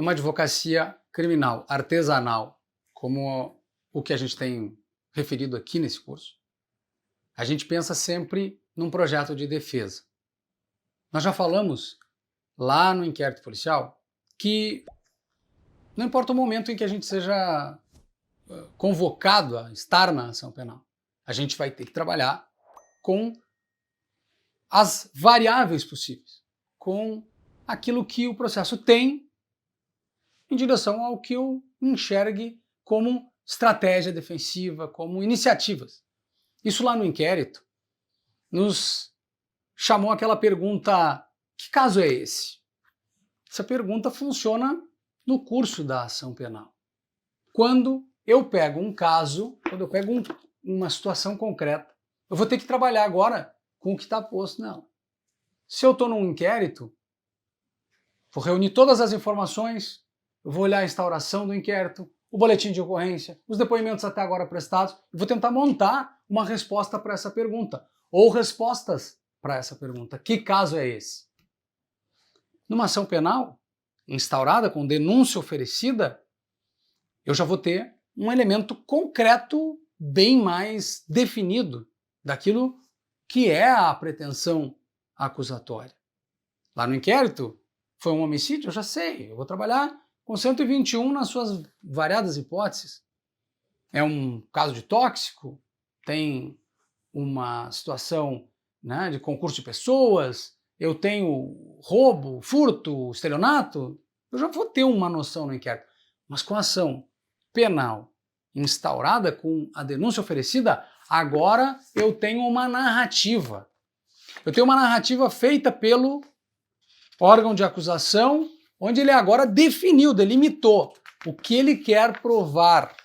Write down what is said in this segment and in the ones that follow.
numa advocacia criminal, artesanal, como o que a gente tem referido aqui nesse curso, a gente pensa sempre num projeto de defesa. Nós já falamos lá no inquérito policial que não importa o momento em que a gente seja convocado a estar na ação penal, a gente vai ter que trabalhar com as variáveis possíveis, com aquilo que o processo tem em direção ao que eu enxergue como estratégia defensiva, como iniciativas. Isso lá no inquérito nos chamou aquela pergunta: que caso é esse? Essa pergunta funciona no curso da ação penal. Quando eu pego um caso, quando eu pego uma situação concreta, eu vou ter que trabalhar agora com o que está posto nela. Se eu estou num inquérito, vou reunir todas as informações, eu vou olhar a instauração do inquérito, o boletim de ocorrência, os depoimentos até agora prestados, e vou tentar montar uma resposta para essa pergunta, ou respostas para essa pergunta. Que caso é esse? Numa ação penal, instaurada com denúncia oferecida, eu já vou ter um elemento concreto bem mais definido daquilo que é a pretensão acusatória. Lá no inquérito, foi um homicídio? Eu já sei, eu vou trabalhar com 121 nas suas variadas hipóteses. É um caso de tóxico? Tem uma situação, né, de concurso de pessoas? Eu tenho roubo, furto, estelionato? Eu já vou ter uma noção no inquérito. Mas com a ação penal instaurada, com a denúncia oferecida, agora eu tenho uma narrativa. Eu tenho uma narrativa feita pelo órgão de acusação, onde ele agora definiu, delimitou o que ele quer provar,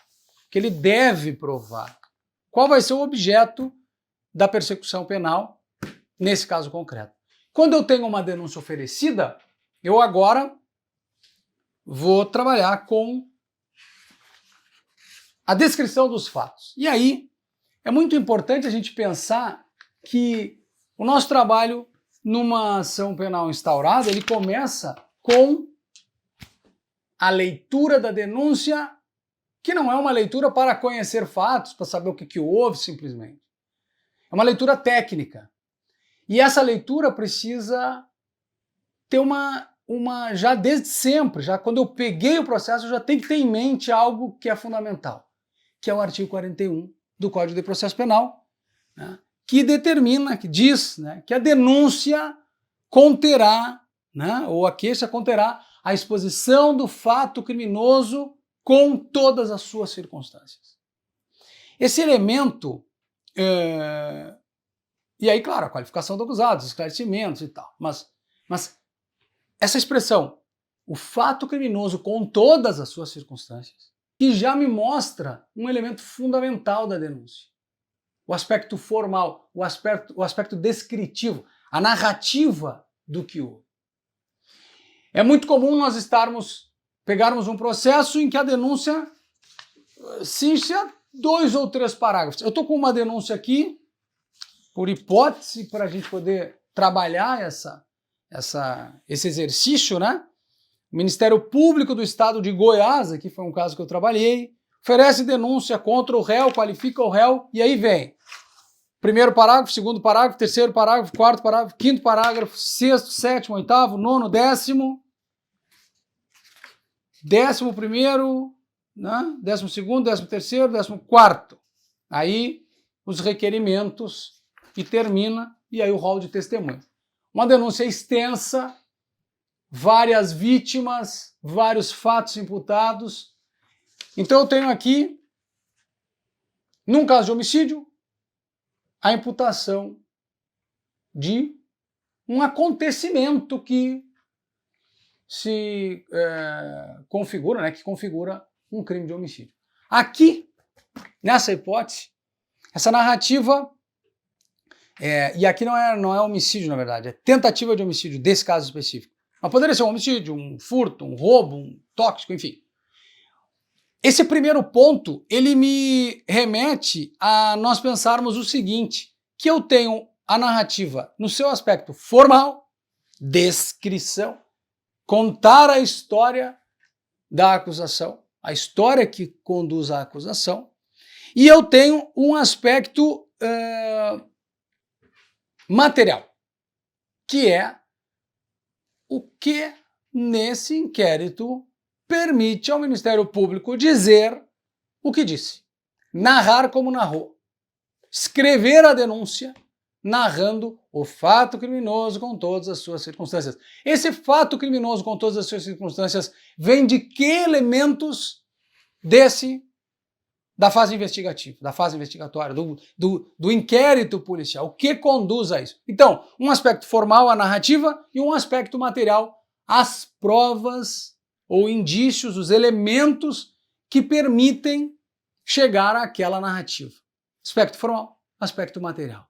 o que ele deve provar. Qual vai ser o objeto da persecução penal nesse caso concreto. Quando eu tenho uma denúncia oferecida, eu agora vou trabalhar com a descrição dos fatos. E aí, é muito importante a gente pensar que o nosso trabalho numa ação penal instaurada, ele começa com a leitura da denúncia, que não é uma leitura para conhecer fatos, para saber o que houve simplesmente. É uma leitura técnica. E essa leitura precisa ter já desde sempre, já quando eu peguei o processo, eu já tenho que ter em mente algo que é fundamental, que é o artigo 41 do Código de Processo Penal, né, que determina, que diz, né, que a denúncia conterá, né, ou a queixa conterá a exposição do fato criminoso com todas as suas circunstâncias. Esse elemento, e aí, claro, a qualificação do acusado, os esclarecimentos e tal, mas essa expressão, o fato criminoso com todas as suas circunstâncias, que já me mostra um elemento fundamental da denúncia. O aspecto formal, o aspecto descritivo, a narrativa do que houve. É muito comum nós pegarmos um processo em que a denúncia se enche a 2 ou 3 parágrafos. Eu estou com uma denúncia aqui, por hipótese, para a gente poder trabalhar esse exercício, né? O Ministério Público do Estado de Goiás, aqui foi um caso que eu trabalhei, oferece denúncia contra o réu, qualifica o réu, e aí vem primeiro parágrafo, segundo parágrafo, terceiro parágrafo, quarto parágrafo, quinto parágrafo, sexto, sétimo, oitavo, nono, décimo primeiro, né? 12º, 13º, 14º. Aí os requerimentos e termina, e aí o rol de testemunhas. Uma denúncia extensa, várias vítimas, vários fatos imputados. Então eu tenho aqui, num caso de homicídio, a imputação de um acontecimento que se configura, né, que configura um crime de homicídio. Aqui, nessa hipótese, essa narrativa, e aqui não é homicídio, na verdade, é tentativa de homicídio desse caso específico. Mas poderia ser um homicídio, um furto, um roubo, um tóxico, enfim. Esse primeiro ponto, ele me remete a nós pensarmos o seguinte, que eu tenho a narrativa no seu aspecto formal, descrição, contar a história da acusação, a história que conduz à acusação, e eu tenho um aspecto material, que é o que nesse inquérito permite ao Ministério Público dizer o que disse, narrar como narrou, escrever a denúncia narrando o fato criminoso com todas as suas circunstâncias. Esse fato criminoso com todas as suas circunstâncias vem de que elementos da fase investigativa, da fase investigatória, do inquérito policial? O que conduz a isso? Então, um aspecto formal, a narrativa, e um aspecto material, as provas ou indícios, os elementos que permitem chegar àquela narrativa. Aspecto formal, aspecto material.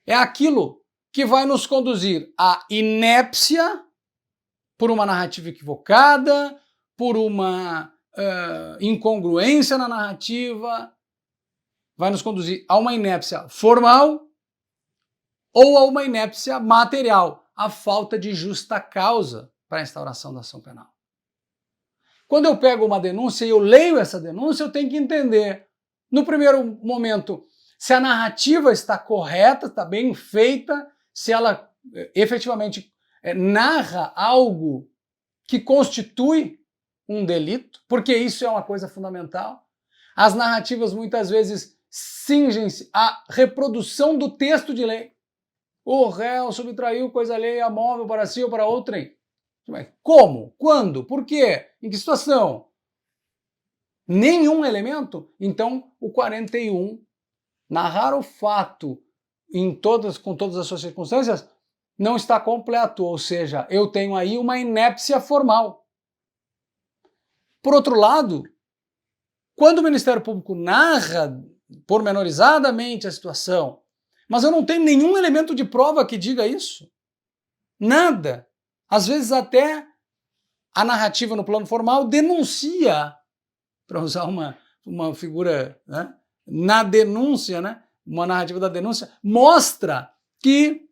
É aquilo que vai nos conduzir à inépcia por uma narrativa equivocada, por uma incongruência na narrativa, vai nos conduzir a uma inépcia formal ou a uma inépcia material, a falta de justa causa para a instauração da ação penal. Quando eu pego uma denúncia e eu leio essa denúncia, eu tenho que entender, no primeiro momento, se a narrativa está correta, está bem feita, se ela efetivamente narra algo que constitui um delito, porque isso é uma coisa fundamental. As narrativas muitas vezes cingem-se à reprodução do texto de lei. O réu subtraiu coisa alheia móvel para si ou para outrem. Como? Quando? Por quê? Em que situação? Nenhum elemento? Então, o 41, narrar o fato com todas as suas circunstâncias, não está completo, ou seja, eu tenho aí uma inépcia formal. Por outro lado, quando o Ministério Público narra pormenorizadamente a situação, mas eu não tenho nenhum elemento de prova que diga isso, nada. Às vezes até a narrativa no plano formal denuncia, para usar uma figura, né, na denúncia, né, uma narrativa da denúncia, mostra que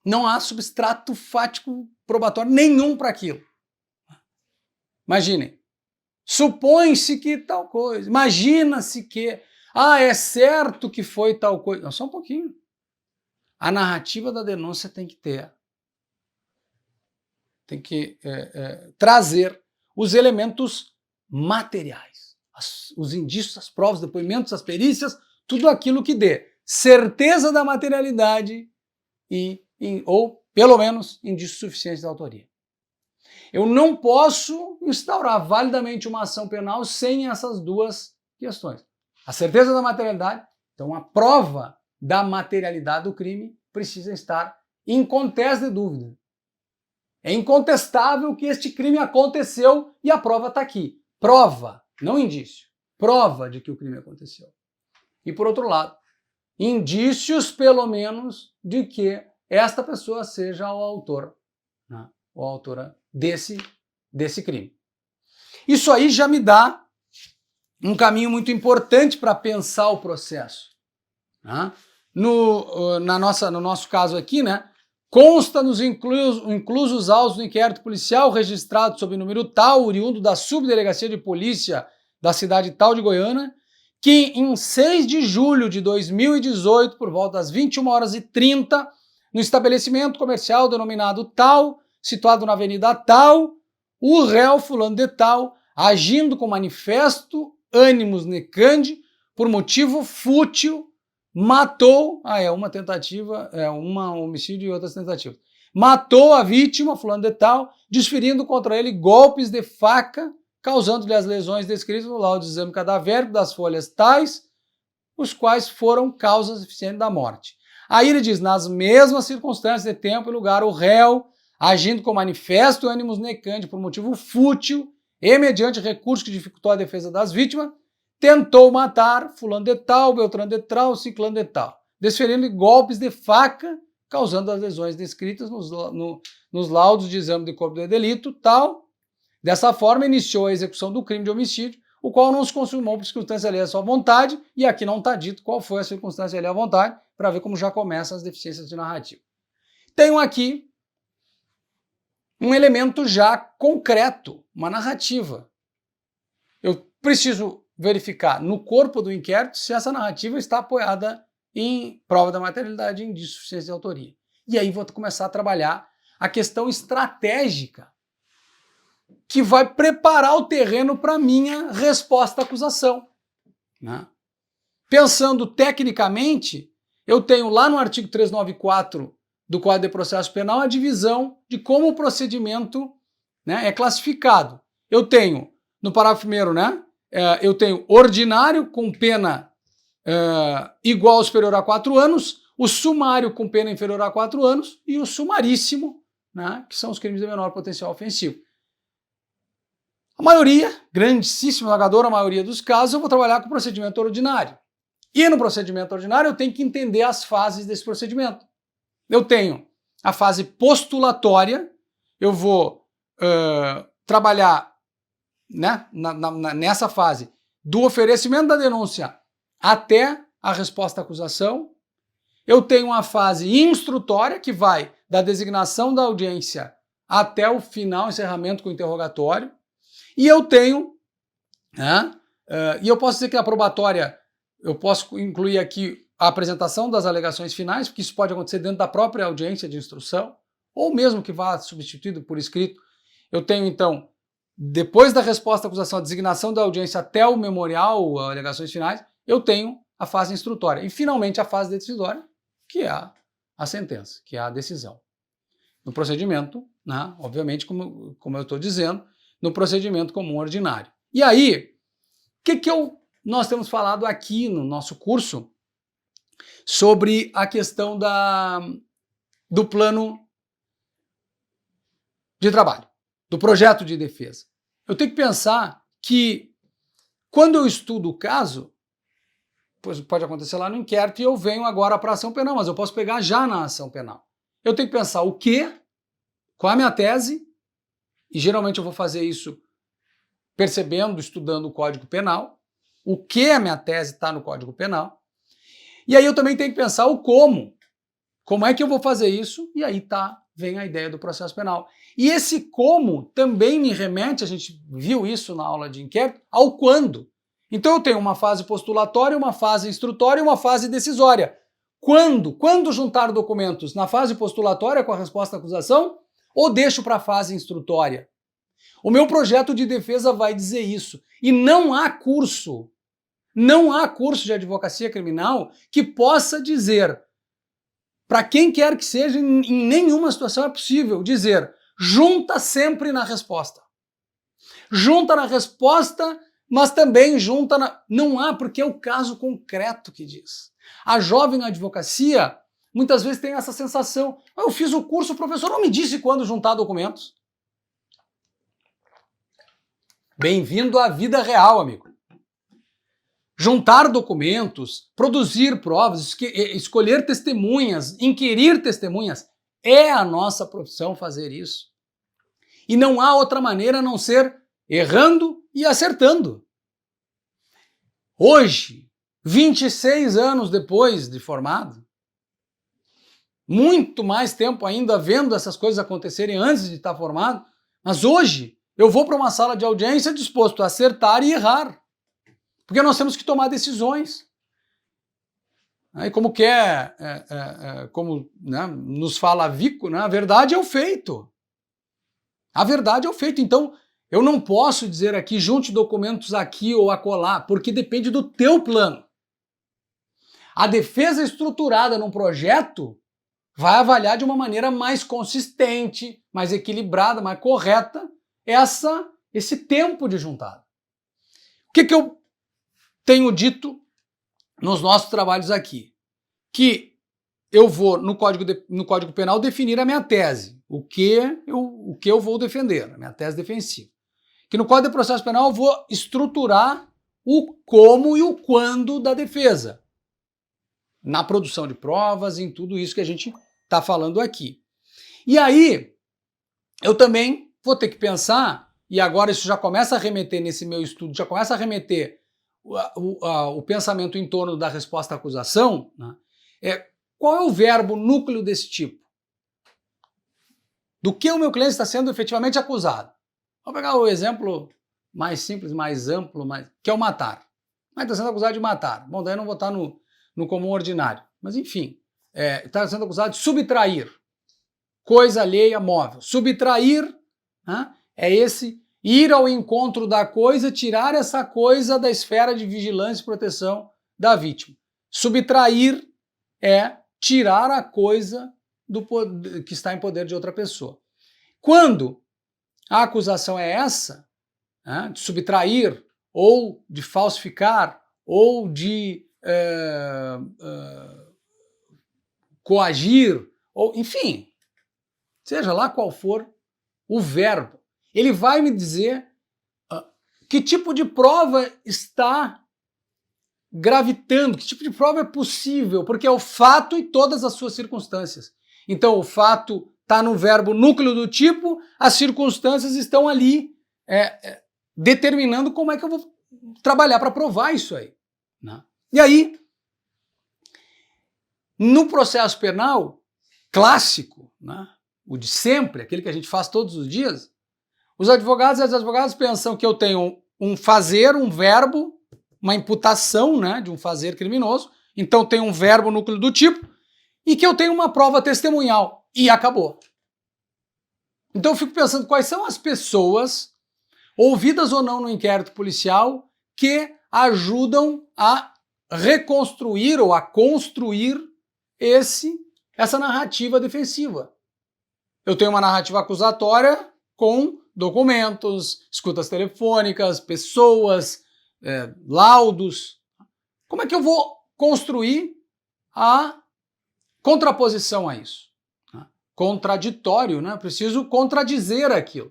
não há substrato fático probatório nenhum para aquilo. Imaginem, supõe-se que tal coisa, imagina-se que, é certo que foi tal coisa. Não, só um pouquinho. A narrativa da denúncia tem que trazer os elementos materiais, os indícios, as provas, os depoimentos, as perícias, tudo aquilo que dê certeza da materialidade ou, pelo menos, indícios suficientes da autoria. Eu não posso instaurar validamente uma ação penal sem essas duas questões. A certeza da materialidade, então a prova da materialidade do crime precisa estar inconteste de dúvida. É incontestável que este crime aconteceu e a prova está aqui. Prova, não indício. Prova de que o crime aconteceu. E por outro lado, indícios pelo menos de que esta pessoa seja o autor, né, ou a autora desse crime. Isso aí já me dá um caminho muito importante para pensar o processo. Né? No nosso caso aqui, né, consta nos inclusos autos do inquérito policial registrado sob o número tal, oriundo da Subdelegacia de Polícia da cidade tal de Goiânia, que em 6 de julho de 2018, por volta das 21h30, no estabelecimento comercial denominado tal, situado na avenida tal, o réu fulano de tal, agindo com manifesto ânimos necandi, por motivo fútil, matou, uma tentativa, um homicídio e outras tentativas. Matou a vítima, fulano de tal, desferindo contra ele golpes de faca, causando-lhe as lesões descritas no laudo de exame cadavérico das folhas tais, os quais foram causas suficientes da morte. Aí ele diz, nas mesmas circunstâncias de tempo e lugar, o réu, agindo com manifesto ânimos necandi por motivo fútil e mediante recurso que dificultou a defesa das vítimas, tentou matar fulano de tal, beltrano de tal, ciclano de tal, desferindo golpes de faca, causando as lesões descritas nos laudos de exame de corpo de delito, tal. Dessa forma, iniciou a execução do crime de homicídio, o qual não se consumou por circunstância alheia à sua vontade, e aqui não está dito qual foi a circunstância alheia à vontade, para ver como já começam as deficiências de narrativa. Tenho aqui um elemento já concreto, uma narrativa. Eu preciso verificar no corpo do inquérito se essa narrativa está apoiada em prova da materialidade e indício de suficiência de autoria. E aí vou começar a trabalhar a questão estratégica que vai preparar o terreno para a minha resposta à acusação, né? Pensando tecnicamente, eu tenho lá no artigo 394 do Código de Processo Penal a divisão de como o procedimento, né, é classificado. Eu tenho, no parágrafo 1º, né, eu tenho ordinário com pena igual ou superior a 4 anos, o sumário com pena inferior a 4 anos e o sumaríssimo, né, que são os crimes de menor potencial ofensivo. A maioria, grandíssima, esmagadora maioria dos casos, eu vou trabalhar com o procedimento ordinário. E no procedimento ordinário eu tenho que entender as fases desse procedimento. Eu tenho a fase postulatória, eu vou trabalhar, né, nessa fase do oferecimento da denúncia até a resposta à acusação. Eu tenho uma fase instrutória, que vai da designação da audiência até o final, encerramento com o interrogatório. E eu tenho, né, e eu posso dizer que a probatória, eu posso incluir aqui a apresentação das alegações finais, porque isso pode acontecer dentro da própria audiência de instrução, ou mesmo que vá substituído por escrito. Eu tenho, então, depois da resposta à acusação, a designação da audiência até o memorial, alegações finais, eu tenho a fase instrutória. E, finalmente, a fase decisória, que é a sentença, que é a decisão. No procedimento, né, obviamente, como eu estou dizendo, no procedimento comum ordinário. E aí, o que nós temos falado aqui no nosso curso sobre a questão do plano de trabalho, do projeto de defesa? Eu tenho que pensar que, quando eu estudo o caso, pode acontecer lá no inquérito e eu venho agora para a ação penal, mas eu posso pegar já na ação penal. Eu tenho que pensar o quê, qual é a minha tese, e geralmente eu vou fazer isso percebendo, estudando o Código Penal, o que a minha tese está no Código Penal, e aí eu também tenho que pensar o como. Como é que eu vou fazer isso? E aí vem a ideia do processo penal. E esse como também me remete, a gente viu isso na aula de inquérito, ao quando. Então eu tenho uma fase postulatória, uma fase instrutória e uma fase decisória. Quando? Quando juntar documentos? Na fase postulatória com a resposta à acusação ou deixo para a fase instrutória? O meu projeto de defesa vai dizer isso. E não há curso de advocacia criminal que possa dizer, para quem quer que seja, em nenhuma situação é possível dizer, junta sempre na resposta. Junta na resposta, mas também junta na... Não há, porque é o caso concreto que diz. A jovem advocacia muitas vezes tem essa sensação, eu fiz o curso, o professor não me disse quando juntar documentos. Bem-vindo à vida real, amigo. Juntar documentos, produzir provas, escolher testemunhas, inquirir testemunhas, é a nossa profissão fazer isso. E não há outra maneira a não ser errando e acertando. Hoje, 26 anos depois de formado, muito mais tempo ainda vendo essas coisas acontecerem antes de estar formado, mas hoje eu vou para uma sala de audiência disposto a acertar e errar. Porque nós temos que tomar decisões. E como como, né, nos fala a Vico, né, a verdade é o feito. A verdade é o feito. Então, eu não posso dizer aqui, junte documentos aqui ou acolá, porque depende do teu plano. A defesa estruturada num projeto vai avaliar de uma maneira mais consistente, mais equilibrada, mais correta, esse tempo de juntada. O que eu tenho dito nos nossos trabalhos aqui? Que eu vou, no Código Penal, definir a minha tese, o que eu vou defender, a minha tese defensiva. Que no Código de Processo Penal eu vou estruturar o como e o quando da defesa, na produção de provas, em tudo isso que a gente está falando aqui. E aí, eu também vou ter que pensar, e agora isso já começa a remeter nesse meu estudo, já começa a remeter o pensamento em torno da resposta à acusação, né? Qual é o verbo núcleo desse tipo? do que o meu cliente está sendo efetivamente acusado. Vou pegar o exemplo mais simples, mais amplo, que é o matar. Mas está sendo acusado de matar. Bom, daí eu não vou estar no comum ordinário. Mas enfim, está sendo acusado de subtrair coisa alheia móvel. Subtrair, né, é esse ir ao encontro da coisa, tirar essa coisa da esfera de vigilância e proteção da vítima. Subtrair é tirar a coisa que está em poder de outra pessoa. Quando a acusação é essa, né, de subtrair, ou de falsificar, ou de coagir, ou enfim, seja lá qual for o verbo, ele vai me dizer que tipo de prova está gravitando, que tipo de prova é possível, porque é o fato e todas as suas circunstâncias. Então o fato está no verbo núcleo do tipo, as circunstâncias estão ali determinando como é que eu vou trabalhar para provar isso aí, né? E aí, no processo penal clássico, né, o de sempre, aquele que a gente faz todos os dias, os advogados e as advogadas pensam que eu tenho um fazer, um verbo, uma imputação, né, de um fazer criminoso, então tem um verbo núcleo do tipo, e que eu tenho uma prova testemunhal, e acabou. Então eu fico pensando quais são as pessoas, ouvidas ou não no inquérito policial, que ajudam a reconstruir ou a construir essa narrativa defensiva. Eu tenho uma narrativa acusatória com documentos, escutas telefônicas, pessoas, laudos. Como é que eu vou construir a contraposição a isso? Contraditório, né? Preciso contradizer aquilo.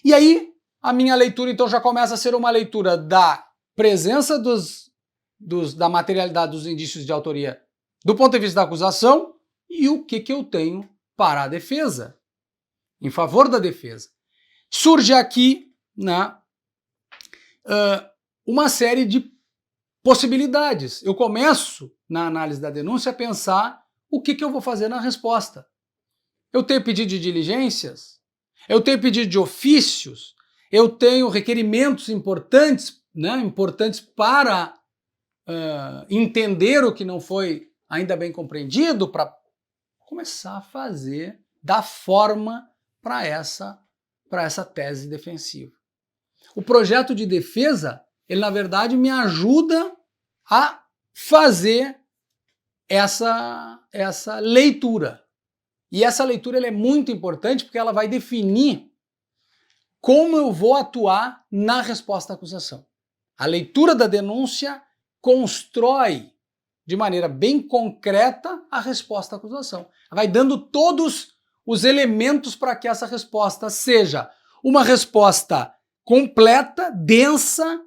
E aí, a minha leitura então já começa a ser uma leitura da presença da materialidade dos indícios de autoria do ponto de vista da acusação e o que eu tenho para a defesa, em favor da defesa. Surge aqui, né, uma série de possibilidades. Eu começo, na análise da denúncia, a pensar o que eu vou fazer na resposta. Eu tenho pedido de diligências, eu tenho pedido de ofícios, eu tenho requerimentos importantes, né, importantes para entender o que não foi ainda bem compreendido, para começar a fazer, dar forma para essa tese defensiva. O projeto de defesa, ele na verdade me ajuda a fazer essa leitura. E essa leitura ela é muito importante porque ela vai definir como eu vou atuar na resposta à acusação. A leitura da denúncia constrói de maneira bem concreta a resposta à acusação. Vai dando todos os elementos para que essa resposta seja uma resposta completa, densa,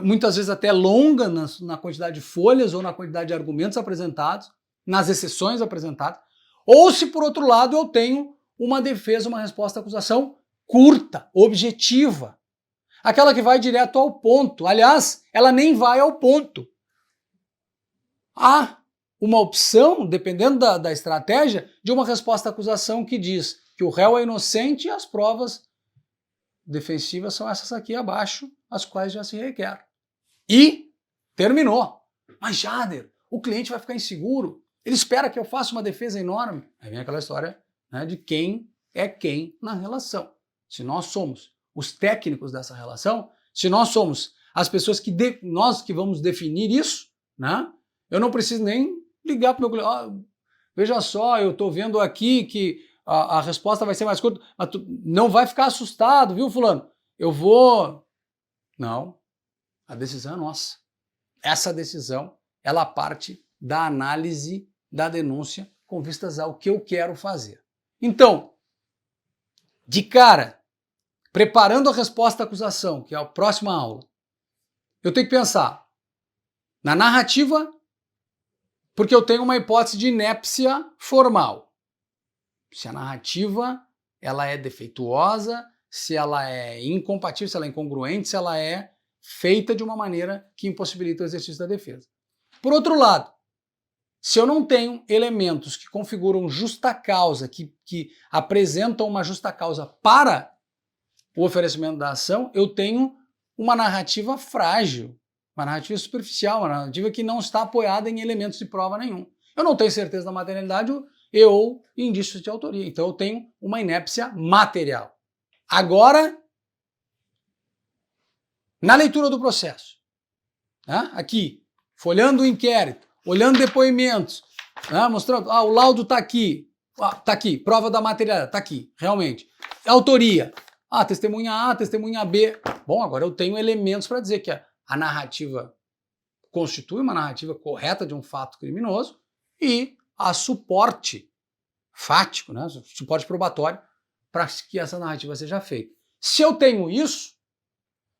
muitas vezes até longa na quantidade de folhas ou na quantidade de argumentos apresentados, nas exceções apresentadas, ou se por outro lado eu tenho uma defesa, uma resposta à acusação curta, objetiva, aquela que vai direto ao ponto. Aliás, ela nem vai ao ponto. Há uma opção, dependendo da estratégia, de uma resposta à acusação que diz que o réu é inocente e as provas defensivas são essas aqui abaixo, as quais já se requer. E terminou. Mas, Jader, o cliente vai ficar inseguro, ele espera que eu faça uma defesa enorme. Aí vem aquela história, né, de quem é quem na relação. Se nós somos os técnicos dessa relação, se nós somos as pessoas nós que vamos definir isso, né, eu não preciso nem ligar para o meu cliente. Veja só, eu estou vendo aqui que a resposta vai ser mais curta, mas tu não vai ficar assustado, viu, fulano? Eu vou... Não, a decisão é nossa. Essa decisão, ela parte da análise da denúncia com vistas ao que eu quero fazer. Então, de cara, preparando a resposta à acusação, que é a próxima aula, eu tenho que pensar na narrativa, porque eu tenho uma hipótese de inépcia formal. Se a narrativa ela é defeituosa, se ela é incompatível, se ela é incongruente, se ela é feita de uma maneira que impossibilita o exercício da defesa. Por outro lado, Se eu não tenho elementos que configuram justa causa, que apresentam uma justa causa para o oferecimento da ação, eu tenho uma narrativa frágil, uma narrativa superficial, uma narrativa que não está apoiada em elementos de prova nenhum. Eu não tenho certeza da materialidade ou indícios de autoria. Então eu tenho uma inépcia material. Agora, na leitura do processo, né? Aqui, folhando o inquérito, olhando depoimentos, né? Mostrando, o laudo está aqui, está aqui, prova da materialidade, está aqui, realmente. Autoria, testemunha A, testemunha B. Bom, agora eu tenho elementos para dizer que a narrativa constitui uma narrativa correta de um fato criminoso e há suporte fático, né? Suporte probatório para que essa narrativa seja feita. Se eu tenho isso,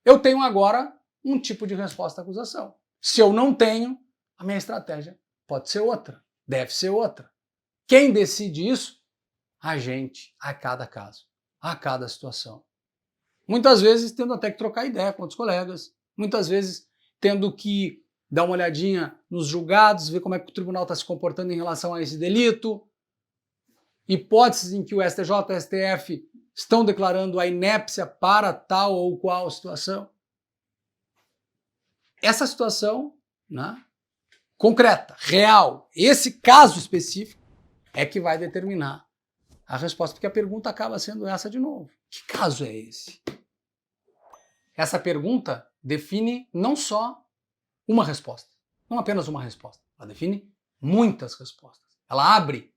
eu tenho agora um tipo de resposta à acusação. Se eu não tenho, a minha estratégia pode ser outra, deve ser outra. Quem decide isso? A gente, a cada caso, a cada situação. Muitas vezes tendo até que trocar ideia com outros colegas, muitas vezes tendo que dar uma olhadinha nos julgados, ver como é que o tribunal está se comportando em relação a esse delito, hipóteses em que o STJ e o STF estão declarando a inépcia para tal ou qual situação. Essa situação, né, concreta, real, esse caso específico é que vai determinar a resposta, porque a pergunta acaba sendo essa de novo. Que caso é esse? Essa pergunta define não só uma resposta, não apenas uma resposta, ela define muitas respostas. Ela abre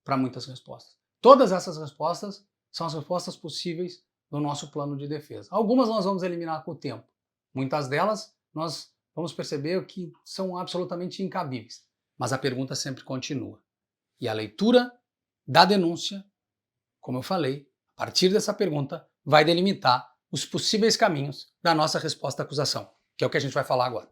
para muitas respostas. Todas essas respostas são as respostas possíveis do nosso plano de defesa. Algumas nós vamos eliminar com o tempo. Muitas delas nós vamos perceber que são absolutamente incabíveis. Mas a pergunta sempre continua. E a leitura da denúncia, como eu falei, a partir dessa pergunta, vai delimitar os possíveis caminhos da nossa resposta à acusação, que é o que a gente vai falar agora.